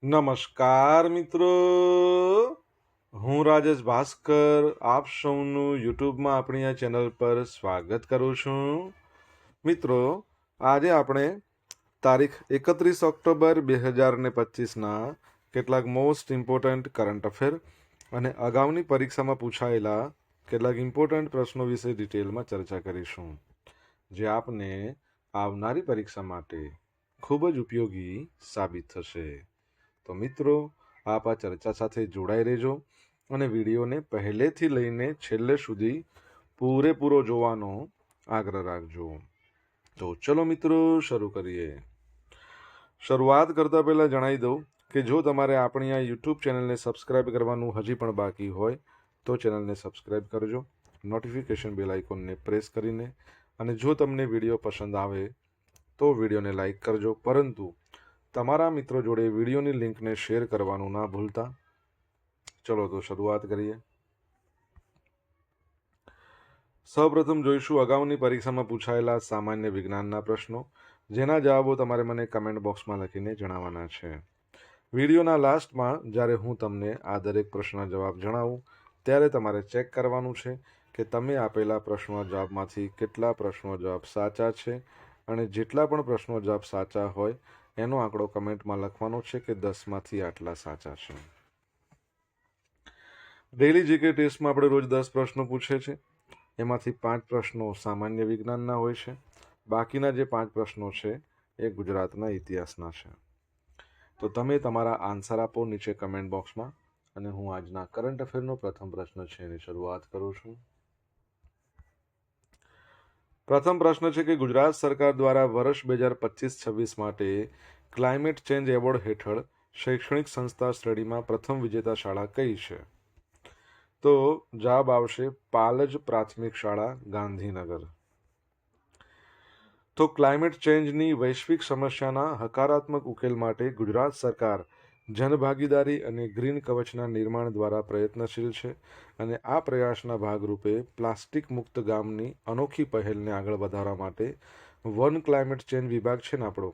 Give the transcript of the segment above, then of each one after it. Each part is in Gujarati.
નમસ્કાર મિત્રો, હું રાજેશ ભાસ્કર આપ સૌનું યુટ્યુબમાં આપણી આ ચેનલ પર સ્વાગત કરું છું. મિત્રો, આજે આપણે તારીખ 31 ઓક્ટોબર 2025ના કેટલાક મોસ્ટ ઇમ્પોર્ટન્ટ કરંટ અફેર અને અગાઉની પરીક્ષામાં પૂછાયેલા કેટલાક ઇમ્પોર્ટન્ટ પ્રશ્નો વિશે ડિટેલમાં ચર્ચા કરીશું, જે આપને આવનારી પરીક્ષા માટે ખૂબ જ ઉપયોગી સાબિત થશે. તો મિત્રો, આપ આ ચર્ચા સાથે જોડાઈ રહેજો અને વિડીયોને પહેલેથી લઈને છેલ્લે સુધી પૂરેપૂરો જોવાનો આગ્રહ રાખજો. તો ચલો મિત્રો, શરૂ કરીએ. શરૂઆત કરતાં પહેલાં જણાવી દઉં કે જો તમારે આપણી આ યુટ્યુબ ચેનલને સબસ્ક્રાઇબ કરવાનું હજી પણ બાકી હોય તો ચેનલને સબસ્ક્રાઇબ કરજો, નોટિફિકેશન બેલ આઇકોનને પ્રેસ કરીને, અને જો તમને વિડીયો પસંદ આવે તો વિડીયોને લાઈક કરજો, પરંતુ તમારા મિત્રો જોડે વિડીયોની લિંકને શેર કરવાનું ના ભૂલતા. ચલો તો શરૂઆત કરીએ. સૌપ્રથમ જોઈશું અગાઉની પરીક્ષામાં પૂછાયેલા સામાન્ય વિજ્ઞાનના પ્રશ્નો, જેના જવાબો તમારે મને કમેન્ટ બોક્સમાં લખીને જણાવવાના છે. વિડીયોના લાસ્ટમાં જ્યારે હું તમને આ દરેક પ્રશ્નના જવાબ જણાવું ત્યારે તમારે ચેક કરવાનું છે કે તમે આપેલા પ્રશ્નો જવાબમાંથી કેટલા પ્રશ્નો જવાબ સાચા છે, અને જેટલા પણ પ્રશ્નો જવાબ સાચા હોય એનો આંકડો કમેન્ટમાં લખવાનો છે કે 10માંથી આટલા સાચા છે. ડેઇલી જીકે ટેસ્ટમાં આપણે રોજ 10 પ્રશ્નો પૂછે છે, એમાંથી 5 પ્રશ્નો સામાન્ય વિજ્ઞાનના હોય છે, બાકીના જે 5 પ્રશ્નો છે એ ગુજરાતના ઇતિહાસના છે. તો તમે તમારા આન્સર આપો નીચે કમેન્ટ બોક્સમાં, અને હું આજના કરંટ અફેરનો પ્રથમ પ્રશ્ન છે એની શરૂઆત કરું છું. પ્રથમ પ્રશ્ન છે કે ગુજરાત સરકાર દ્વારા વર્ષ 2025-26 માટે ક્લાઇમેટ ચેન્જ એવોર્ડ હેઠળ શૈક્ષણિક સંસ્થા શ્રેણીમાં પ્રથમ વિજેતા શાળા કઈ છે? તો જવાબ આવશે પાલજ પ્રાથમિક શાળા, ગાંધીનગર. તો ક્લાઇમેટ ચેન્જની વૈશ્વિક સમસ્યાના હકારાત્મક ઉકેલ માટે ગુજરાત સરકાર જનભાગીદારી અને ગ્રીન કવચના નિર્માણ દ્વારા પ્રયત્નશીલ છે, અને આ પ્રયાસના ભાગરૂપે પ્લાસ્ટિક મુક્ત ગામની અનોખી પહેલને આગળ વધારવા માટે વન ક્લાઇમેટ ચેન્જ વિભાગ છે ને આપણો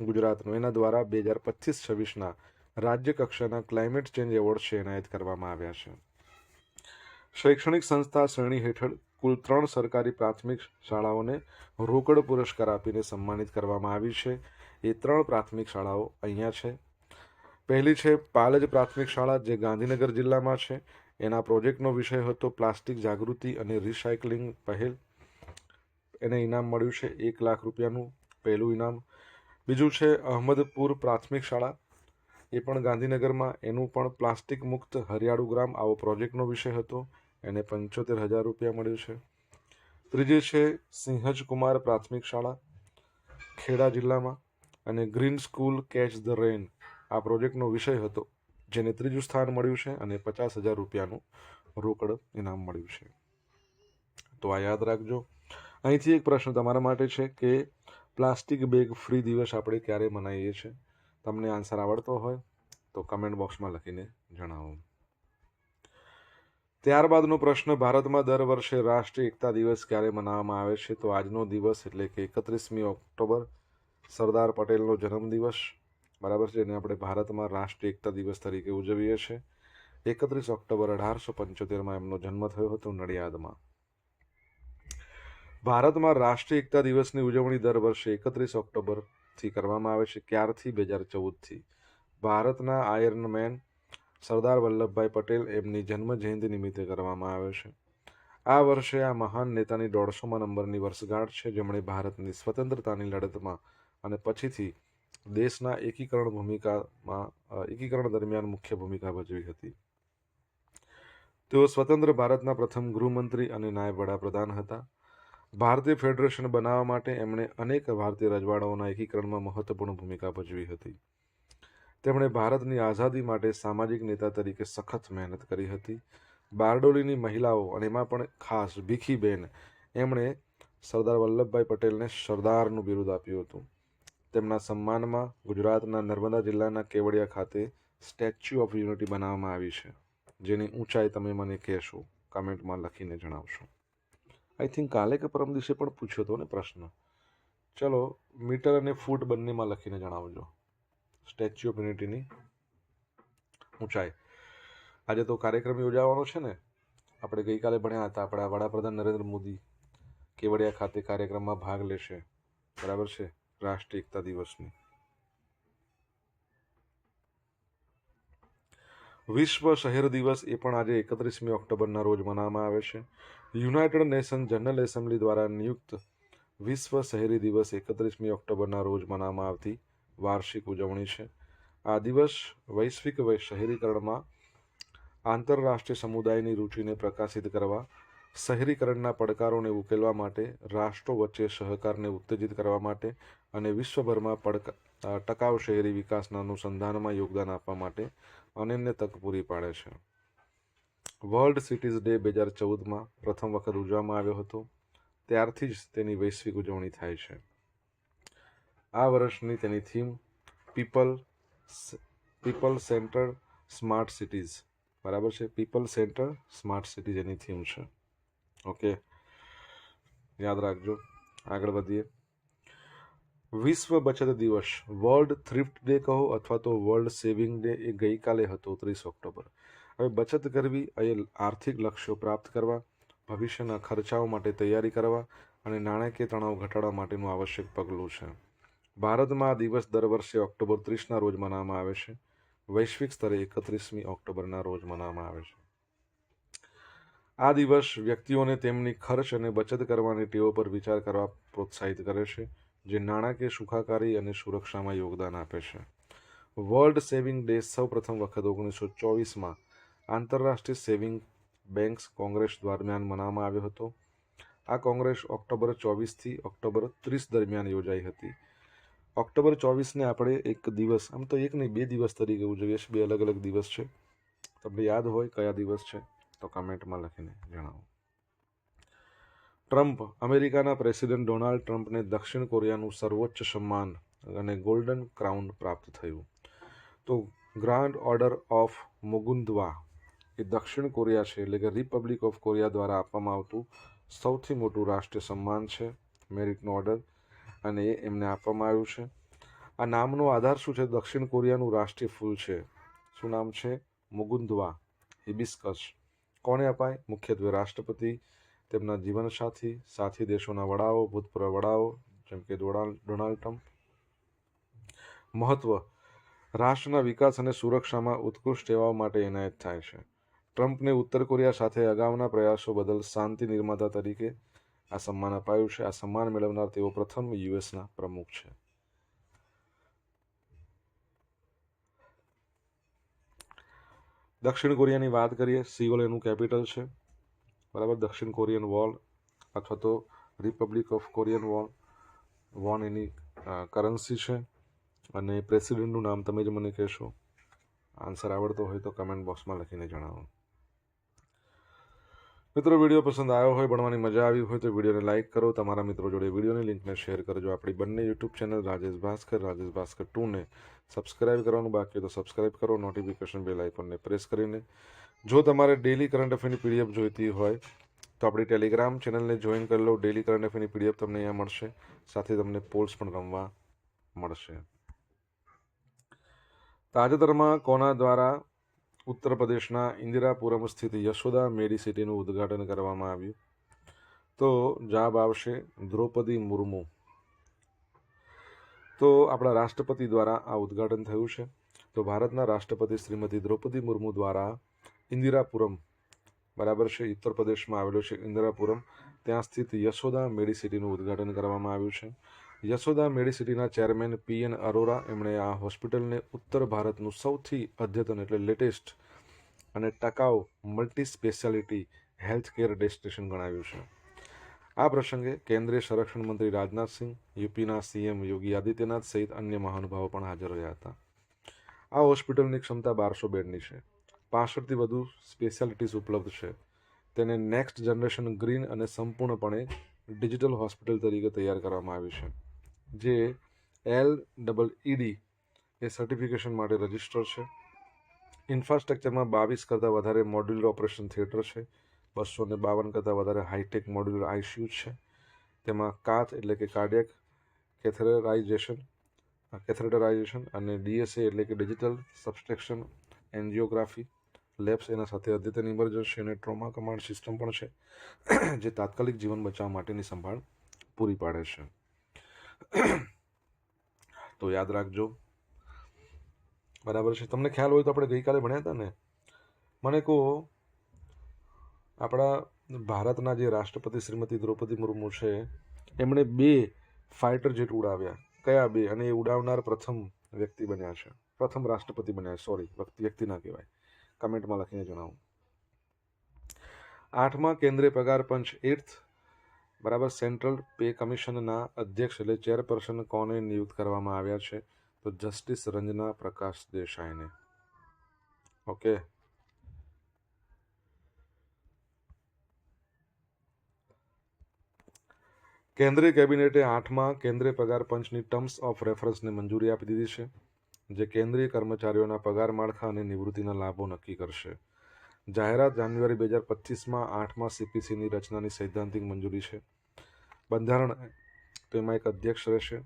ગુજરાતનો, એના દ્વારા 2025-26ના રાજ્ય કક્ષાના ક્લાઇમેટ ચેન્જ એવોર્ડ છે એનાયત કરવામાં આવ્યા છે. શૈક્ષણિક સંસ્થા શ્રેણી હેઠળ કુલ 3 સરકારી પ્રાથમિક શાળાઓને રોકડ પુરસ્કાર આપીને સન્માનિત કરવામાં આવી છે. એ 3 પ્રાથમિક શાળાઓ અહીંયા છે. પહેલી છે પાલજ પ્રાથમિક શાળા, જે ગાંધીનગર જિલ્લામાં છે. એના પ્રોજેક્ટનો વિષય હતો પ્લાસ્ટિક જાગૃતિ અને રિસાયકલિંગ પહેલ. એને ઇનામ મળ્યું છે 1 લાખ રૂપિયાનું, પહેલું ઇનામ. બીજું છે અહમદપુર પ્રાથમિક શાળા, એ પણ ગાંધીનગરમાં, એનું પણ પ્લાસ્ટિક મુક્ત હરિયાળું ગ્રામ આવો પ્રોજેક્ટનો વિષય હતો, એને 75,000 રૂપિયા મળ્યું છે. ત્રીજી છે સિંહજકુમાર પ્રાથમિક શાળા, ખેડા જિલ્લામાં, અને green school catch the rain આ પ્રોજેક્ટનો વિષય હતો, જેને 3જું સ્થાન મળ્યું છે, અને 50,000 રૂપિયાનું રોકડ ઇનામ મળ્યું છે. તો આ યાદ રાખજો. અહીંથી એક પ્રશ્ન તમારા માટે છે કે પ્લાસ્ટિક બેગ ફ્રી દિવસ આપણે ક્યારે મનાવીએ છીએ? તમને આન્સર આવડતો હોય તો કમેન્ટ બોક્સમાં લખીને જણાવો. ત્યારબાદનો પ્રશ્ન, ભારતમાં દર વર્ષે રાષ્ટ્રીય એકતા દિવસ ક્યારે મનાવવામાં આવે છે? તો આજનો દિવસ એટલે કે 31મી ઓક્ટોબર સરદાર પટેલનો જન્મદિવસ, બરાબર છે, જેને આપણે ભારતમાં રાષ્ટ્રીય એકતા દિવસ તરીકે ઉજવીએ છીએ. 31 ઓક્ટોબર 1875માં એમનો જન્મ થયો હતો નડિયાદમાં. ભારતમાં રાષ્ટ્રીય એકતા દિવસની ઉજવણી દર વર્ષે 31 ઓક્ટોબરથી કરવામાં આવે છે. ક્યારથી? 2014થી. ભારતના આયર્ન મેન સરદાર વલ્લભભાઈ પટેલ એમની જન્મ જયંતિ નિમિત્તે કરવામાં આવે છે. આ વર્ષે આ મહાન નેતાની 150મા નંબરની વર્ષગાંઠ છે, જેમણે ભારતની સ્વતંત્રતાની લડતમાં અને પછીથી દેશના એકીકરણ દરમિયાન મુખ્ય ભૂમિકા ભજવી હતી. તેઓ સ્વતંત્ર ભારતના પ્રથમ ગૃહમંત્રી અને નાયબ વડાપ્રધાન હતા. ભારતીય ફેડરેશન બનાવવા માટે એમણે અનેક ભારતીય રજવાડાઓના એકીકરણમાં મહત્વપૂર્ણ ભૂમિકા ભજવી હતી. તેમણે ભારતની આઝાદી માટે સામાજિક નેતા તરીકે સખત મહેનત કરી હતી. બારડોલીની મહિલાઓ, અને એમાં પણ ખાસ ભીખીબેન, એમણે સરદાર વલ્લભભાઈ પટેલને સરદારનું બિરુદ આપ્યું હતું. તેમના સન્માનમાં ગુજરાતના નર્મદા જિલ્લાના કેવડિયા ખાતે સ્ટેચ્યુ ઓફ યુનિટી બનાવવામાં આવી છે, જેની ઊંચાઈ તમે મને કહેશો, કમેન્ટમાં લખીને જણાવશો. આઈ થિંક કાલે કે પરમ દિવસે પણ પૂછ્યો હતો ને પ્રશ્ન. ચલો, મીટર અને ફૂટ બંનેમાં લખીને જણાવજો સ્ટેચ્યુ ઓફ યુનિટીની ઊંચાઈ. આજે તો કાર્યક્રમ યોજાવાનો છે ને, આપણે ગઈકાલે ભણ્યા હતા, આપણા વડાપ્રધાન નરેન્દ્ર મોદી કેવડિયા ખાતે કાર્યક્રમમાં ભાગ લેશે, બરાબર છે, રાષ્ટ્રીય એકતા દિવસની. વિશ્વ શહેર દિવસ એ પણ આજે 31મી ઓક્ટોબરના રોજ મનાવવામાં આવે છે. યુનાઇટેડ નેશન જનરલ એસેમ્બલી દ્વારા નિયુક્ત વિશ્વ શહેરી દિવસ 31મી ઓક્ટોબરના રોજ મનાવવામાં આવતી વાર્ષિક ઉજવણી છે. આ દિવસ વૈશ્વિક શહેરીકરણમાં આંતરરાષ્ટ્રીય સમુદાયની રુચિને પ્રકાશિત કરવા, શહેરીકરણના પડકારોને ઉકેલવા માટે, રાષ્ટ્રો વચ્ચે સહકારને ઉત્તેજિત કરવા માટે અને વિશ્વભરમાં ટકાઉ શહેરી વિકાસના અનુસંધાનમાં યોગદાન આપવા માટે અનન્ય તક પૂરી પાડે છે. વર્લ્ડ સિટીઝ ડે 2014માં પ્રથમ વખત ઉજવવામાં આવ્યો હતો. ત્યારથી જ તેની વૈશ્વિક ઉજવણી થાય છે. આ વર્ષની તેની theme people centre smart cities, બરાબર છે, પીપલ સેન્ટર સ્માર્ટ સિટીઝ એની થીમ છે. ઓકે, યાદ રાખજો. આગળ વધીએ. વિશ્વ બચત દિવસ, વર્લ્ડ થ્રિફ્ટ ડે કહો અથવા તો વર્લ્ડ સેવિંગ ડે, એ ગઈકાલે હતો 30 ઓક્ટોબર. હવે બચત કરવી એ આર્થિક લક્ષ્યો પ્રાપ્ત કરવા, ભવિષ્યના ખર્ચાઓ માટે તૈયારી કરવા અને નાણાકીય તણાવ ઘટાડવા માટેનું આવશ્યક પગલું છે. ભારતમાં આ દિવસ દર વર્ષે ઓક્ટોબર 30ના રોજ મનાવવામાં આવે છે. વૈશ્વિક સ્તરે 31મી ઓક્ટોબરના રોજ મનાવવામાં આવે છે. આ દિવસ વ્યક્તિઓને તેમની ખર્ચ અને બચત કરવાની ટેવો પર વિચાર કરવા પ્રોત્સાહિત કરે છે, જે નાણાકીય સુખાકારી અને સુરક્ષામાં યોગદાન આપે છે. વર્લ્ડ સેવિંગ ડે સૌ પ્રથમ વખત 1924માં આંતરરાષ્ટ્રીય સેવિંગ બેંક્સ કોંગ્રેસ દરમિયાન મનાવવામાં આવ્યો હતો. આ કોંગ્રેસ ઓક્ટોબર 24થી ઓક્ટોબર 30 દરમિયાન યોજાઈ હતી. ઓક્ટોબર 24ને આપણે એક દિવસ, આમ તો એક નહીં 2 દિવસ તરીકે ઉજવીએ છીએ. 2 અલગ અલગ દિવસ છે. તમને યાદ હોય કયા દિવસ છે તો કમેન્ટમાં લખીને જણાવો. ટ્રમ્પ, અમેરિકાના પ્રેસિડેન્ટ ડોનાલ્ડ ટ્રમ્પને દક્ષિણ કોરિયાનું સર્વોચ્ચ સન્માન અને ગોલ્ડન ક્રાઉન પ્રાપ્ત થયું. તો ગ્રાન્ડ ઓર્ડર ઓફ મુગુન્દવા એ દક્ષિણ કોરિયા છે, એટલે કે રિપબ્લિક ઓફ કોરિયા દ્વારા આપવામાં આવતું સૌથી મોટું રાષ્ટ્રીય સન્માન છે, મેરિટનો ઓર્ડર, અને એ એમને આપવામાં આવ્યું છે. આ નામનો આધાર શું છે? દક્ષિણ કોરિયાનું રાષ્ટ્રીય ફૂલ છે. શું નામ છે? મુગુન્દવા હિબિસ્કસ. કોને અપાય? મુખ્યત્વે રાષ્ટ્રપતિ, તેમના જીવનસાથી, સાથી દેશોના વડાઓ, ભૂતપૂર્વ વડાઓ જેમ કે ડોનાલ્ડ ટ્રમ્પ. મહત્વ: રાષ્ટ્રના વિકાસ અને સુરક્ષામાં ઉત્કૃષ્ટ સેવાઓ માટે એનાયત થાય છે. ટ્રમ્પને ઉત્તર કોરિયા સાથે અગાઉના પ્રયાસો બદલ શાંતિ નિર્માતા તરીકે આ સન્માન અપાયું છે. આ સન્માન મેળવનાર તેઓ પ્રથમ યુએસના પ્રમુખ છે. દક્ષિણ કોરિયાની વાત કરીએ, સિઓલ એનું કેપિટલ છે, બરાબર. દક્ષિણ કોરિયન વોલ અથવા તો રિપબ્લિક ઓફ કોરિયન વોન એની કરન્સી છે. અને પ્રેસિડેન્ટનું નામ તમે જ મને કહેશો. આન્સર આવડતો હોય તો કમેન્ટ બોક્સમાં લખીને જણાવો. મિત્રો, વિડીયો પસંદ આવ્યો હોય, ભણવાની મજા આવી હોય તો વિડીયોને લાઇક કરો, તમારા મિત્રો જોડે વિડીયોની લિંકને શેર કરજો. આપણી બંને યુટ્યુબ ચેનલ રાજેશ ભાસ્કર 2ને સબસ્ક્રાઇબ કરવાનું બાકી હોય તો સબસ્ક્રાઇબ કરો, નોટિફિકેશન બેલ આઇકોનને પ્રેસ કરીને. જો તમારે ડેલી કરંટ અફેરની પીડીએફ જોઈતી હોય તો આપણી ટેલિગ્રામ ચેનલને જોઈન કરી લો. ડેલી કરંટ અફેરની પીડીએફ તમને અહીંયા મળશે, સાથે તમને પોલ્સ પણ રમવા મળશે. તાજેતરમાં કોના દ્વારા ઉત્તર પ્રદેશના ઇન્દિરાપુરમ સ્થિત યશોદા મેડિસિટીનું ઉદ્ઘાટન કરવામાં આવ્યું? તો જવાબ આવશે દ્રૌપદી મુર્મુ. તો આપણા રાષ્ટ્રપતિ દ્વારા આ ઉદ્ઘાટન થયું છે. તો ભારતના રાષ્ટ્રપતિ શ્રીમતી દ્રૌપદી મુર્મુ દ્વારા ઇન્દિરાપુરમ, બરાબર છે, ઉત્તર પ્રદેશમાં આવેલું છે ઇન્દિરાપુરમ, ત્યાં સ્થિત યશોદા મેડિસિટીનું ઉદ્ઘાટન કરવામાં આવ્યું છે. યશોદા મેડિસિટીના ચેરમેન PN અરોરા, એમણે આ હોસ્પિટલને ઉત્તર ભારતનું સૌથી અદ્યતન એટલે લેટેસ્ટ અને ટકાઉ multi speciality health care destination ગણાવ્યું છે. આ પ્રસંગે કેન્દ્રીય સંરક્ષણ મંત્રી રાજનાથસિંહ, યુપીના CM યોગી આદિત્યનાથ સહિત અન્ય મહાનુભાવો પણ હાજર રહ્યા હતા. આ હોસ્પિટલની ક્ષમતા 1200 બેડની છે. 65થી વધુ સ્પેશિયાલિટીઝ ઉપલબ્ધ છે. તેને નેક્સ્ટ જનરેશન ગ્રીન અને સંપૂર્ણપણે ડિજિટલ હોસ્પિટલ તરીકે તૈયાર કરવામાં આવી છે, જે LEED એ સર્ટિફિકેશન માટે રજિસ્ટર છે. ઇન્ફ્રાસ્ટ્રક્ચરમાં 22 કરતાં વધારે મોડ્યુલર ઓપરેશન થિયેટર છે. 252 કરતાં વધારે હાઈટેક મોડ્યુલર ICU છે. તેમાં કાથ એટલે કે કાર્ડિયક કેથેટરાઇઝેશન અને DSA એટલે કે ડિજિટલ સબસ્ટ્રેક્શન એન્જિયોગ્રાફી, લેબ્સ, એના સાથે અદ્યતન ઇમરજન્સી અને ટ્રોમા કમાન્ડ સિસ્ટમ પણ છે, જે તાત્કાલિક જીવન બચાવવા માટેની સંભાળ પૂરી પાડે છે. તો યાદ રાખજો, બરાબર છે. તમને ખ્યાલ હોય તો આપણે ગઈકાલે ભણ્યા હતા ને, મને કહો આપણા ભારતના જે રાષ્ટ્રપતિ શ્રીમતી દ્રૌપદી મુર્મુ છે, એમણે 2 ફાઇટર જેટ ઉડાવ્યા. કયા 2? અને એ ઉડાવનાર પ્રથમ વ્યક્તિ બન્યા છે, પ્રથમ રાષ્ટ્રપતિ બન્યા. સોરી, વ્યક્તિ ના કહેવાય, કમેન્ટમાં લખીને જણાવો. 8મા કેન્દ્રીય પગાર પંચ 8th, બરાબર, સેન્ટ્રલ પે કમિશનના અધ્યક્ષ એટલે ચેરપર્સન કોને નિયુક્ત કરવામાં આવ્યા છે? તો જસ્ટિસ રંજના પ્રકાશ દેસાઈને. ઓકે. કેન્દ્રીય કેબિનેટે 8મા કેન્દ્રીય પગાર પંચની ટર્મ્સ ઓફ રેફરન્સને મંજૂરી આપી દીધી છે, જે કેન્દ્રીય કર્મચારીઓના પગાર માળખા અને નિવૃત્તિના લાભો નક્કી કરશે. જાહેરાત જાન્યુઆરી 2025માં 8મા સીપીસીની રચનાની સૈદ્ધાંતિક મંજૂરી છે. બંધારણ, તેમાં એક અધ્યક્ષ રહેશે,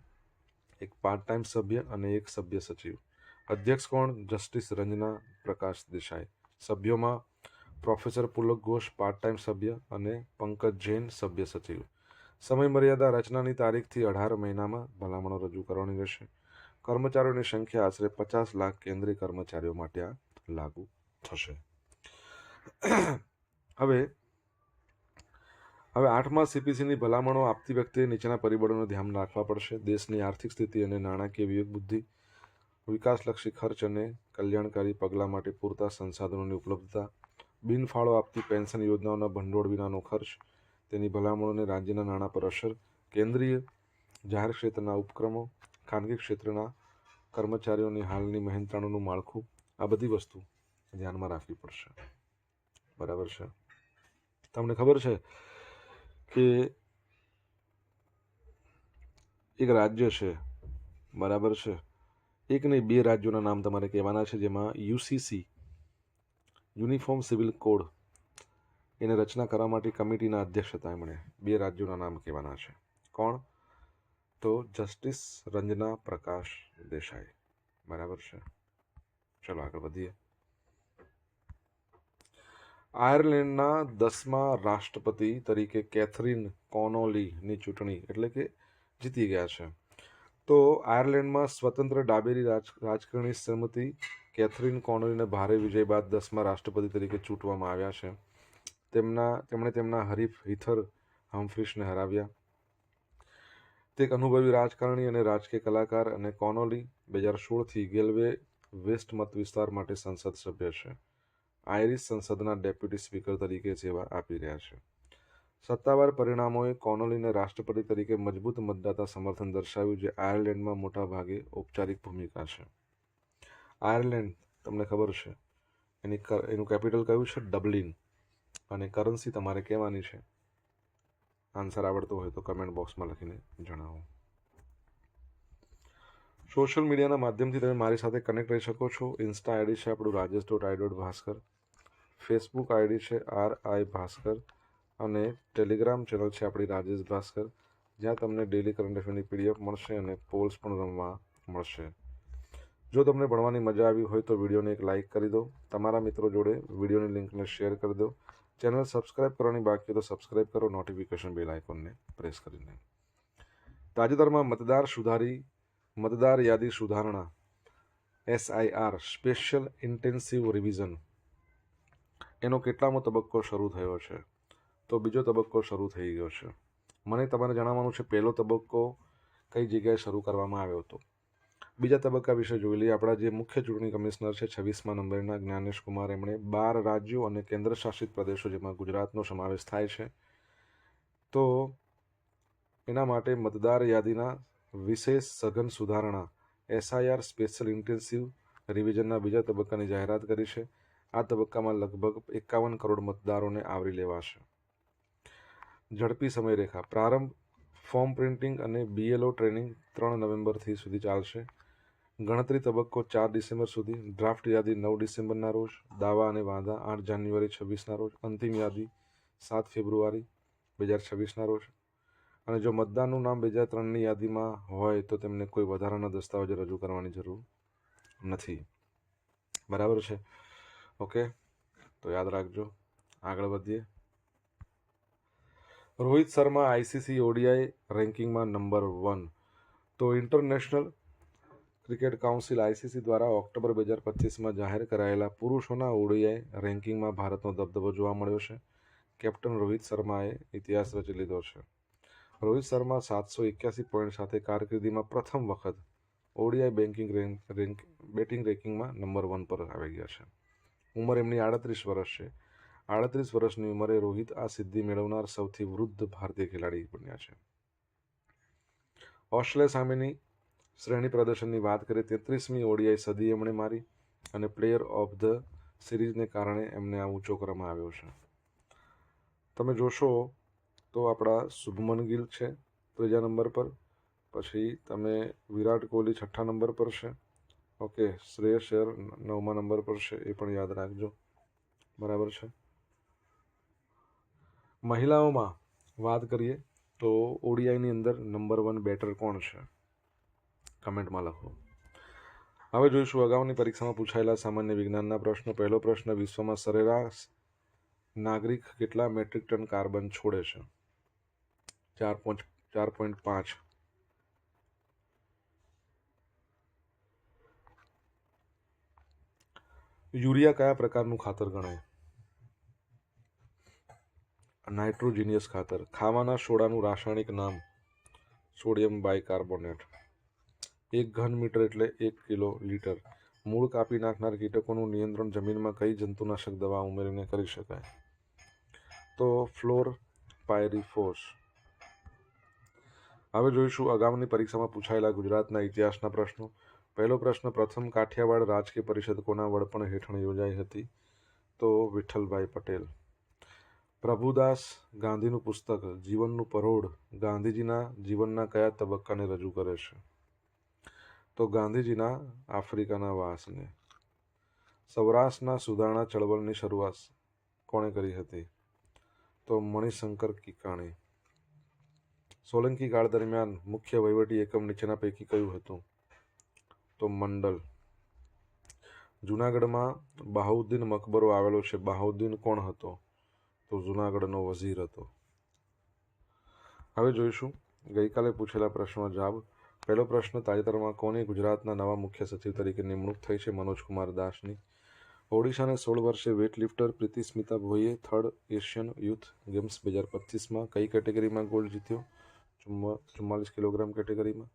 એક પાર્ટ ટાઈમ સભ્ય અને એક સભ્ય સચિવ. અધ્યક્ષ કોણ? જસ્ટિસ રંજના પ્રકાશ દેસાઈ. સભ્યોમાં પ્રોફેસર પુલક ઘોષ પાર્ટ ટાઈમ સભ્ય અને પંકજ જૈન સભ્ય સચિવ. સમય મર્યાદા રચનાની તારીખથી 18 મહિનામાં ભલામણો રજૂ કરવાની રહેશે. કર્મચારીઓની સંખ્યા આશરે 50 લાખ કેન્દ્રીય કર્મચારીઓ માટે આ લાગુ થશે. હવે 8મા સીપીસીની ભલામણો આપતી વખતે નીચેના પરિબળોને ધ્યાન રાખવા પડશે: દેશની આર્થિક સ્થિતિ અને નાણાકીય વિવેક બુદ્ધિ, વિકાસલક્ષી ખર્ચ અને કલ્યાણકારી પગલાં માટે પૂરતા સંસાધનોની ઉપલબ્ધતા, બિનફાળો આપતી પેન્શન યોજનાઓના ભંડોળ વિનાનો ખર્ચ, તેની ભલામણોને રાજ્યના નાણાં પર અસર, કેન્દ્રીય જાહેર ક્ષેત્રના ઉપક્રમો, ખાનગી ક્ષેત્રના કર્મચારીઓની હાલની મહેનતાણુનું માળખું, આ બધી વસ્તુ ધ્યાનમાં રાખવી પડશે. બરાબર છે. તમને ખબર છે કે એક રાજ્ય છે, બરાબર છે, એક નહીં 2 રાજ્યોના નામ તમારે કહેવાના છે, જેમાં યુસીસી, યુનિફોર્મ સિવિલ કોડ, એને રચના કરવા માટે કમિટીના અધ્યક્ષ હતા. એમણે 2 રાજ્યોના નામ કહેવાના છે. કોણ? તો જસ્ટિસ રંજના પ્રકાશ દેસાઈ. બરાબર છે. ચલો આગળ વધીએ. આયર્લેન્ડના 10મા રાષ્ટ્રપતિ તરીકે કેથરીન કોનોલીની ચૂંટણી એટલે કે જીતી ગયા છે. તો આયર્લેન્ડમાં સ્વતંત્ર ડાબેરી રાજકારણી શ્રીમતી કેથરીન કોનોલીને ભારે વિજય બાદ 10મા રાષ્ટ્રપતિ તરીકે ચૂંટવામાં આવ્યા છે. તેમણે તેમના હરીફ હીથર હમ્ફ્રીસને હરાવ્યા. તે એક અનુભવી રાજકારણી અને રાજકીય કલાકાર, અને કોનોલી 2016થી ગેલવે વેસ્ટ મત વિસ્તાર માટે સંસદ સભ્ય છે. આયરિશ સંસદના ડેપ્યુટી સ્પીકર તરીકે સેવા આપી રહ્યા છે. સત્તાવાર પરિણામોએ કોનોલીને રાષ્ટ્રપતિ તરીકે મજબૂત મતદાતા સમર્થન દર્શાવ્યું, જે આયર્લેન્ડમાં મોટા ભાગે ઔપચારિક ભૂમિકા છે. આયર્લેન્ડ, તમને ખબર છે, એનું કેપિટલ કયું છે? ડબલિન. અને કરન્સી તમારે કહેવાની છે. આન્સર આવડતો હોય તો કમેન્ટ બોક્સમાં લખીને જણાવો. સોશિયલ મીડિયાના માધ્યમથી તમે મારી સાથે કનેક્ટ રહી શકો છો. ઇન્સ્ટા આઈડી છે આપણું rajesh.i.bhaskar, ફેસબુક આઈડી છે RI ભાસ્કર, અને ટેલિગ્રામ ચેનલ છે આપણી રાજેશ ભાસ્કર, જ્યાં તમને ડેલી કરંટ અફેરની પીડીએફ મળશે અને પોલ્સ પણ રમવા મળશે. જો તમને ભણવાની મજા આવી હોય તો વિડીયોને એક લાઇક કરી દો, તમારા મિત્રો જોડે વિડીયોની લિંકને શેર કરી દો. ચેનલ સબસ્ક્રાઇબ કરવાની બાકી તો સબસ્ક્રાઇબ કરો, નોટિફિકેશન બેલ આઇકોનને પ્રેસ કરીને. તાજેતરમાં મતદાર યાદી સુધારણા SIR સ્પેશિયલ ઇન્ટેન્સિવ રિવિઝન, એનો કેટલામો તબક્કો શરૂ થયો છે? તો બીજો તબક્કો શરૂ થઈ ગયો છે. મને તમારે જણાવવાનું છે પહેલો તબક્કો કઈ જગ્યાએ શરૂ કરવામાં આવ્યો હતો. બીજા તબક્કા વિશે જોઈ લઈએ. આપણા જે મુખ્ય ચૂંટણી કમિશનર છે 26મા નંબરના જ્ઞાનેશ કુમાર, એમણે 12 રાજ્યો અને કેન્દ્રશાસિત પ્રદેશો, જેમાં ગુજરાતનો સમાવેશ થાય છે, તો એના માટે મતદાર યાદીના વિશેષ સઘન સુધારણા SIR સ્પેશિયલ ઇન્ટેન્સિવ રિવિઝનના બીજા તબક્કાની જાહેરાત કરી છે. આ તબક્કામાં લગભગ 51 કરોડ મતદારોને આવરી લેવાશે. ઝડપી સમયરેખા: પ્રારંભ ફોર્મ પ્રિન્ટિંગ અને BLO ટ્રેનિંગ 3 નવેમ્બરથી સુધી ચાલશે. ગણતરી તબક્કો 4 ડિસેમ્બર સુધી. ડ્રાફ્ટ યાદી 9 ડિસેમ્બરના રોજ, દાવા અને વાંધા 8 જાન્યુઆરી 26ના રોજ, અંતિમ યાદી 7 ફેબ્રુઆરી 2026ના રોજ. અને જો મતદારનું નામ 2003ની યાદીમાં હોય તો તેમને કોઈ વધારાના દસ્તાવેજો રજૂ કરવાની જરૂર નથી. બરાબર છે. ઓકે, તો યાદ રાખજો. આગળ વધીએ. રોહિત શર્મા આઈસીસી ઓડીઆઈ રેન્કિંગમાં નંબર 1. તો ઇન્ટરનેશનલ ક્રિકેટ કાઉન્સિલ આઈસીસી દ્વારા ઓક્ટોબર 2025માં જાહેર કરાયેલા પુરુષોના ઓડીઆઈ રેન્કિંગમાં ભારતનો દબદબો જોવા મળ્યો છે. કેપ્ટન રોહિત શર્માએ ઇતિહાસ રચી લીધો છે. રોહિત શર્મા 781 પોઈન્ટ સાથે કારકિર્દીમાં પ્રથમ વખત ઓડીઆઈ બેટિંગ રેન્કિંગમાં નંબર 1 પર આવી ગયા છે. ઉંમર એમની 38 વર્ષ છે. 38 વર્ષની ઉંમરે રોહિત આ સિદ્ધિ મેળવનાર સૌથી વૃદ્ધ ભારતીય ખેલાડી બન્યા છે. ઓસ્ટ્રેલિયા સામેની શ્રેણી પ્રદર્શનની વાત કરીએ, 33મી ઓડીઆઈ સદી એમણે મારી અને પ્લેયર ઓફ ધ સિરીઝને કારણે એમને આ ઊંચો કરવામાં આવ્યો છે. તમે જોશો તો આપણા શુભમન ગિલ છે 3જા નંબર પર, પછી તમે વિરાટ કોહલી 6ઠ્ઠા નંબર પર છે. ઓકે, શ્રેયસ અય્યર 9મા નંબર પર છે, એ પણ યાદ રાખજો. બરાબર છે. મહિલાઓમાં વાત કરીએ તો ઓડીઆઈની અંદર નંબર 1 બેટર કોણ છે? કમેન્ટમાં લખો. હવે જોઈશું અગાઉની પરીક્ષામાં પૂછાયેલા સામાન્ય વિજ્ઞાનના પ્રશ્નો. પહેલો પ્રશ્ન, વિશ્વમાં સરેરાશ નાગરિક કેટલા મેટ્રિક ટન કાર્બન છોડે છે? 4.5. યુરિયા કયા પ્રકારનું ખાતર ગણાય? નાઇટ્રોજિનિયસ ખાતર. ખાવાના સોડાનું રાસાયણિક નામ? Sodium bicarbonate. 1 ઘન મીટર એટલે 1 કિલો લીટર. મૂળ કાપી નાખનાર કીટકોનું નિયંત્રણ જમીનમાં કઈ જંતુનાશક દવા ઉમેરીને કરી શકાય? તો ફ્લોરપાયરીફોસ. હવે જોઈશું અગાઉની પરીક્ષામાં પૂછાયેલા ગુજરાતના ઇતિહાસના પ્રશ્નો. પહેલો પ્રશ્ન, પ્રથમ કાઠિયાવાડ રાજકીય પરિષદ કોના વડપણ હેઠળ યોજાઈ હતી? તો વિઠ્ઠલભાઈ પટેલ. પ્રભુદાસ ગાંધીનું પુસ્તક જીવનનું પરોઢ ગાંધીજીના જીવનના કયા તબક્કાને રજૂ કરે છે? તો ગાંધીજીના આફ્રિકાના વાસને. સૌરાષ્ટ્રના સુધારણા ચળવળની શરૂઆત કોણે કરી હતી? તો મણિશંકર કિકાણી. સોલંકી કાળ દરમિયાન મુખ્ય વહીવટી એકમ નીચેના પૈકી કયું હતું? તો મંડલ. જૂનાગઢમાં બહાઉદ્દીન મકબરો આવેલો છે. બહાઉદ્દીન કોણ હતો? તો જૂનાગઢનો વઝીર હતો. હવે જોઈશું ગઈકાલે પૂછેલા પ્રશ્નનો જવાબ. પહેલો પ્રશ્ન, તાજેતરમાં કોની ગુજરાતના નવા મુખ્ય સચિવ તરીકે નિમણૂક થઈ છે? મનોજકુમાર દાસની. ઓડિશાને 16 વર્ષે વેઇટલિફ્ટર પ્રીતિ સ્મિતા ભોઈએ 3rd એશિયન યુથ ગેમ્સ 2025માં કઈ કેટેગરીમાં ગોલ્ડ જીત્યો? 44 કિલોગ્રામ કેટેગરીમાં.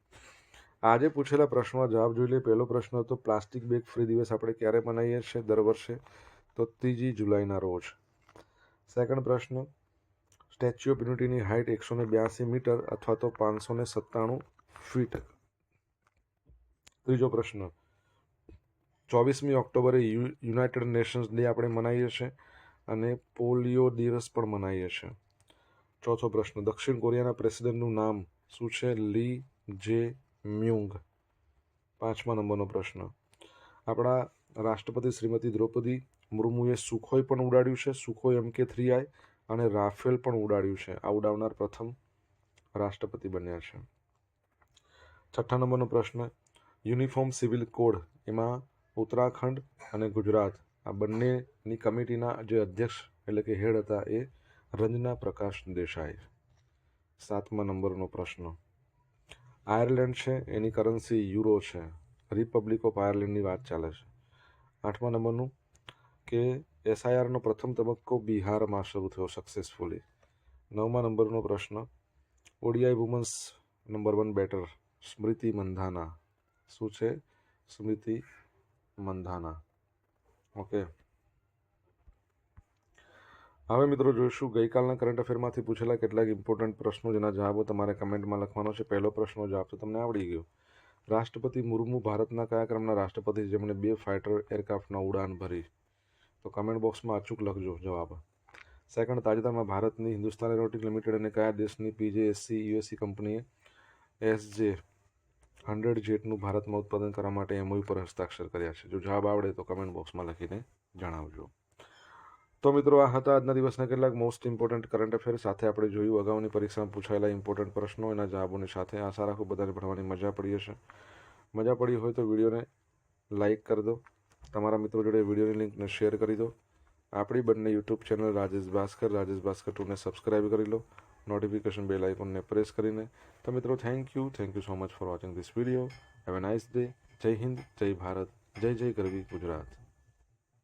આજે પૂછેલા પ્રશ્નનો જવાબ જોઈ લઈએ. પહેલો પ્રશ્ન હતો, પ્લાસ્ટિક બેગ ફ્રી દિવસ આપણે ક્યારે મનાવીએ છીએ દર વર્ષે? તો 3 જુલાઈના રોજ. સેકન્ડ પ્રશ્ન, સ્ટેચ્યુ ઓફ યુનિટીની હાઇટ 182 મીટર અથવા તો 597 ફીટ. ત્રીજો પ્રશ્ન, 24મી ઓક્ટોબરે યુનાઇટેડ નેશન્સ ડે આપણે મનાવીએ છીએ અને પોલિયો દિવસ પણ મનાવીએ છીએ. ચોથો પ્રશ્ન, દક્ષિણ કોરિયાના પ્રેસિડેન્ટનું નામ શું છે? લી જે મ્યુંગ. 5મા નંબરનો પ્રશ્ન, આપણા રાષ્ટ્રપતિ શ્રીમતી દ્રૌપદી મુર્મુએ સુખોઈ પણ ઉડાડ્યું છે, સુખોઈ MK3I, અને રાફેલ પણ ઉડાડ્યું છે. આ ઉડાવનાર પ્રથમ રાષ્ટ્રપતિ બન્યા છે. 6ઠ્ઠા નંબરનો પ્રશ્ન, યુનિફોર્મ સિવિલ કોડ એમાં ઉત્તરાખંડ અને ગુજરાત આ બંનેની કમિટીના જે અધ્યક્ષ એટલે કે હેડ હતા એ રંજના પ્રકાશ દેસાઈ. 7મા નંબરનો પ્રશ્ન, આયર્લેન્ડ છે એની કરન્સી યુરો છે. રિપબ્લિક ઓફ આયર્લેન્ડની વાત ચાલે છે. 8મા નંબરનું કે SIRનો પ્રથમ તબક્કો બિહારમાં શરૂ થયો સક્સેસફુલી. 9મા નંબરનો પ્રશ્ન, ODI women's number 1 better Smriti Mandhana. શું છે? સ્મૃતિ મંધાના. ઓકે. હવે મિત્રો જોઈશું ગઈકાલના કરંટ અફેરમાંથી પૂછેલા કેટલાક ઇમ્પોર્ટન્ટ પ્રશ્નો જેના જવાબો તમારે કમેન્ટમાં લખવાનો છે. પહેલો પ્રશ્નનો જવાબ તો તમને આવડી ગયો. રાષ્ટ્રપતિ મુર્મુ ભારતના કયા ક્રમના રાષ્ટ્રપતિ જેમણે 2 ફાઇટર એરક્રાફ્ટના ઉડાન ભરી? તો કમેન્ટ બોક્સમાં અચૂક લખજો જવાબ. સેકન્ડ, તાજેતરમાં ભારતની હિન્દુસ્તાન એરોનોટિક્સ લિમિટેડ અને કયા દેશની PJSC યુએસસી કંપનીએ SJ-100 જેટનું ભારતમાં ઉત્પાદન કરવા માટે MOU પર હસ્તાક્ષર કર્યા છે? જો જવાબ આવડે તો કમેન્ટ બોક્સમાં લખીને જણાવજો. તો મિત્રો આ હતા આજના દિવસના કેટલાક મોસ્ટ ઇમ્પોર્ટન્ટ કરંટ અફેર. સાથે આપણે જોયું અગાઉની પરીક્ષામાં પૂછાયેલા ઇમ્પોર્ટન્ટ પ્રશ્નો એના જવાબોની સાથે. આશા રાખું બધાને ભણવાની મજા પડી હશે. મજા પડી હોય તો વિડીયોને લાઇક કરી દો, તમારા મિત્રો જોડે વિડીયોની લિંકને શેર કરી દો. આપણી બંને યુટ્યુબ ચેનલ રાજેશ ભાસ્કર 2ને સબસ્ક્રાઈબ કરી લો, નોટિફિકેશન બેલ આઇકોનને પ્રેસ કરીને. તો મિત્રો, thank you so much for watching this video. Have a nice day. જય હિન્દ, જય ભારત, જય જય ગરવી ગુજરાત.